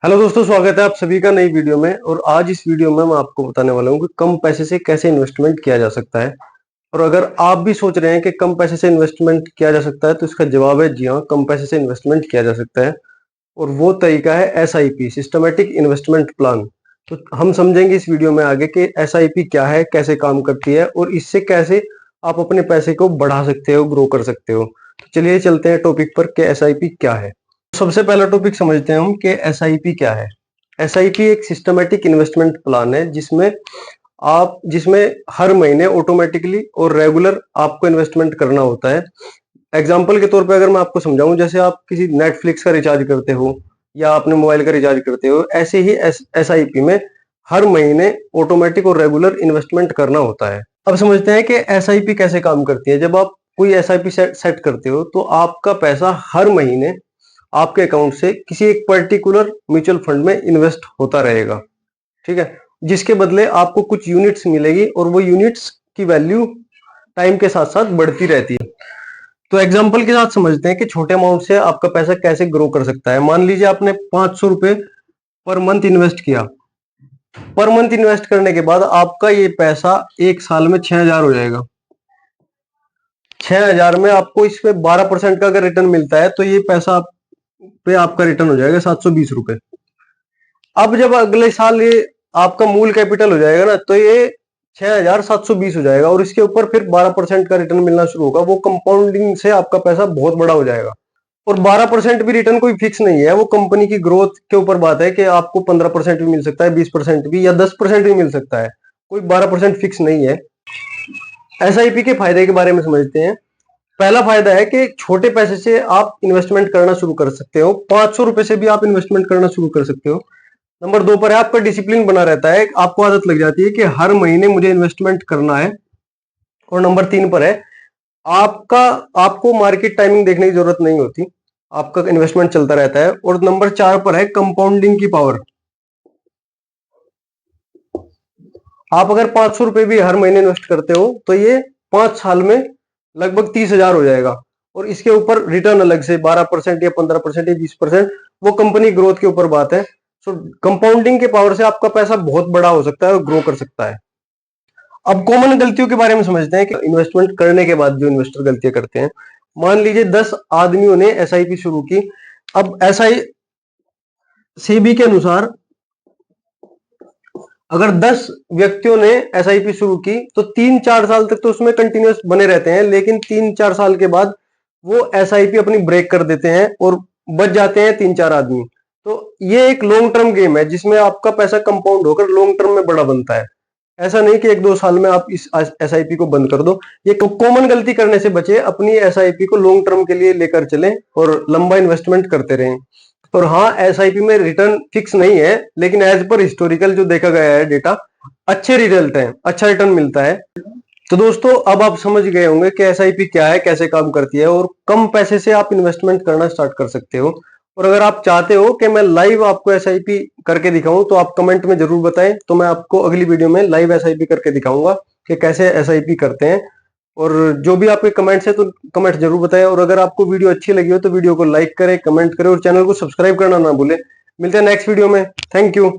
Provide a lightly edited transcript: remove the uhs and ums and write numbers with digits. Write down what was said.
Hello दोस्तों, स्वागत है आप सभी का नई वीडियो में। और आज इस वीडियो में मैं आपको बताने वाला हूँ कि कम पैसे से कैसे इन्वेस्टमेंट किया जा सकता है। और अगर आप भी सोच रहे हैं कि कम पैसे से इन्वेस्टमेंट किया जा सकता है तो इसका जवाब है जी हाँ, कम पैसे से इन्वेस्टमेंट किया जा सकता है। और वो तरीका है एसआईपी, सिस्टमेटिक इन्वेस्टमेंट प्लान। तो हम समझेंगे इस वीडियो में आगे कि एसआईपी क्या है, कैसे काम करती है और इससे कैसे आप अपने पैसे को बढ़ा सकते हो, ग्रो कर सकते हो। तो चलिए चलते हैं टॉपिक पर कि एसआईपी क्या है। सबसे पहला टॉपिक समझते हैं हम कि एसआईपी क्या है। एसआईपी एक सिस्टमेटिक इन्वेस्टमेंट प्लान है जिसमें हर महीने ऑटोमेटिकली और रेगुलर आपको इन्वेस्टमेंट करना होता है। एग्जाम्पल के तौर पे अगर मैं आपको समझाऊं, जैसे आप किसी नेटफ्लिक्स का रिचार्ज करते हो या अपने मोबाइल का रिचार्ज करते हो, ऐसे ही एसआईपी में हर महीने ऑटोमेटिक और रेगुलर इन्वेस्टमेंट करना होता है। अब समझते हैं कि एसआईपी कैसे काम करती है। जब आप कोई एसआईपी सेट करते हो तो आपका पैसा हर महीने आपके अकाउंट से किसी एक पर्टिकुलर म्यूचुअल फंड में इन्वेस्ट होता रहेगा, ठीक है, जिसके बदले आपको कुछ यूनिट्स मिलेगी और वो यूनिट्स की वैल्यू टाइम के साथ साथ बढ़ती रहती है। तो एग्जांपल के साथ समझते हैं कि छोटे अमाउंट से आपका पैसा कैसे ग्रो कर सकता है। मान लीजिए आपने 500 रुपए पर मंथ इन्वेस्ट किया। पर मंथ इन्वेस्ट करने के बाद आपका ये पैसा एक साल में 6,000 हो जाएगा। 6,000 में आपको इस पे 12% का अगर रिटर्न मिलता है तो ये पैसा पे आपका रिटर्न हो जाएगा 720 रुपए। अब जब अगले साल ये आपका मूल कैपिटल हो जाएगा ना, तो ये 6,720 हो जाएगा और इसके ऊपर फिर 12% का रिटर्न मिलना शुरू होगा। वो कंपाउंडिंग से आपका पैसा बहुत बड़ा हो जाएगा। और 12% भी रिटर्न कोई फिक्स नहीं है, वो कंपनी की ग्रोथ के ऊपर बात है कि आपको 15% भी मिल सकता है, 20% भी, या 10% भी मिल सकता है। कोई 12% फिक्स नहीं है। एसआईपी के फायदे के बारे में समझते हैं। पहला फायदा है कि छोटे पैसे से आप इन्वेस्टमेंट करना शुरू कर सकते हो। 500 रुपए से भी आप इन्वेस्टमेंट करना शुरू कर सकते हो। नंबर 2 पर है आपका डिसिप्लिन बना रहता है, आपको आदत लग जाती है कि हर महीने मुझे इन्वेस्टमेंट करना है। और नंबर 3 पर है आपका आपको मार्केट टाइमिंग देखने की जरूरत नहीं होती, आपका इन्वेस्टमेंट चलता रहता है। और नंबर 4 पर है कंपाउंडिंग की पावर। आप अगर 500 रुपए भी हर महीने इन्वेस्ट करते हो तो ये 5 साल में लगभग 30,000 हो जाएगा। और इसके ऊपर रिटर्न अलग से 12% या 15% या 20%, वो कंपनी ग्रोथ के ऊपर बात है। सो कंपाउंडिंग के पावर से आपका पैसा बहुत बड़ा हो सकता है और ग्रो कर सकता है। अब कॉमन गलतियों के बारे में समझते हैं कि इन्वेस्टमेंट करने के बाद जो इन्वेस्टर गलतियां करते हैं। मान लीजिए 10 आदमियों ने एसआईपी शुरू की। अब एसआई सेबी के अनुसार अगर 10 व्यक्तियों ने एसआईपी शुरू की तो 3-4 साल तक तो उसमें कंटिन्यूस बने रहते हैं, लेकिन 3-4 साल के बाद वो एसआईपी अपनी ब्रेक कर देते हैं और बच जाते हैं 3-4 आदमी। तो ये एक लॉन्ग टर्म गेम है जिसमें आपका पैसा कंपाउंड होकर लॉन्ग टर्म में बड़ा बनता है। ऐसा नहीं कि 1-2 साल में आप इस एसआईपी को बंद कर दो। ये कॉमन गलती करने से बचे, अपनी एसआईपी को लॉन्ग टर्म के लिए लेकर चलें और लंबा इन्वेस्टमेंट करते रहें। और हाँ, एसआईपी में रिटर्न फिक्स नहीं है, लेकिन एज पर हिस्टोरिकल जो देखा गया है डेटा, अच्छे रिजल्ट हैं, अच्छा रिटर्न मिलता है। तो दोस्तों, अब आप समझ गए होंगे कि एसआईपी क्या है, कैसे काम करती है और कम पैसे से आप इन्वेस्टमेंट करना स्टार्ट कर सकते हो। और अगर आप चाहते हो कि मैं लाइव आपको एसआईपी करके दिखाऊं तो आप कमेंट में जरूर बताएं, तो मैं आपको अगली वीडियो में लाइव एसआईपी करके दिखाऊंगा कि कैसे एसआईपी करते हैं। और जो भी आपके कमेंट्स है तो कमेंट जरूर बताएं। और अगर आपको वीडियो अच्छी लगी हो तो वीडियो को लाइक करें, कमेंट करें और चैनल को सब्सक्राइब करना ना भूलें। मिलते हैं नेक्स्ट वीडियो में। Thank you.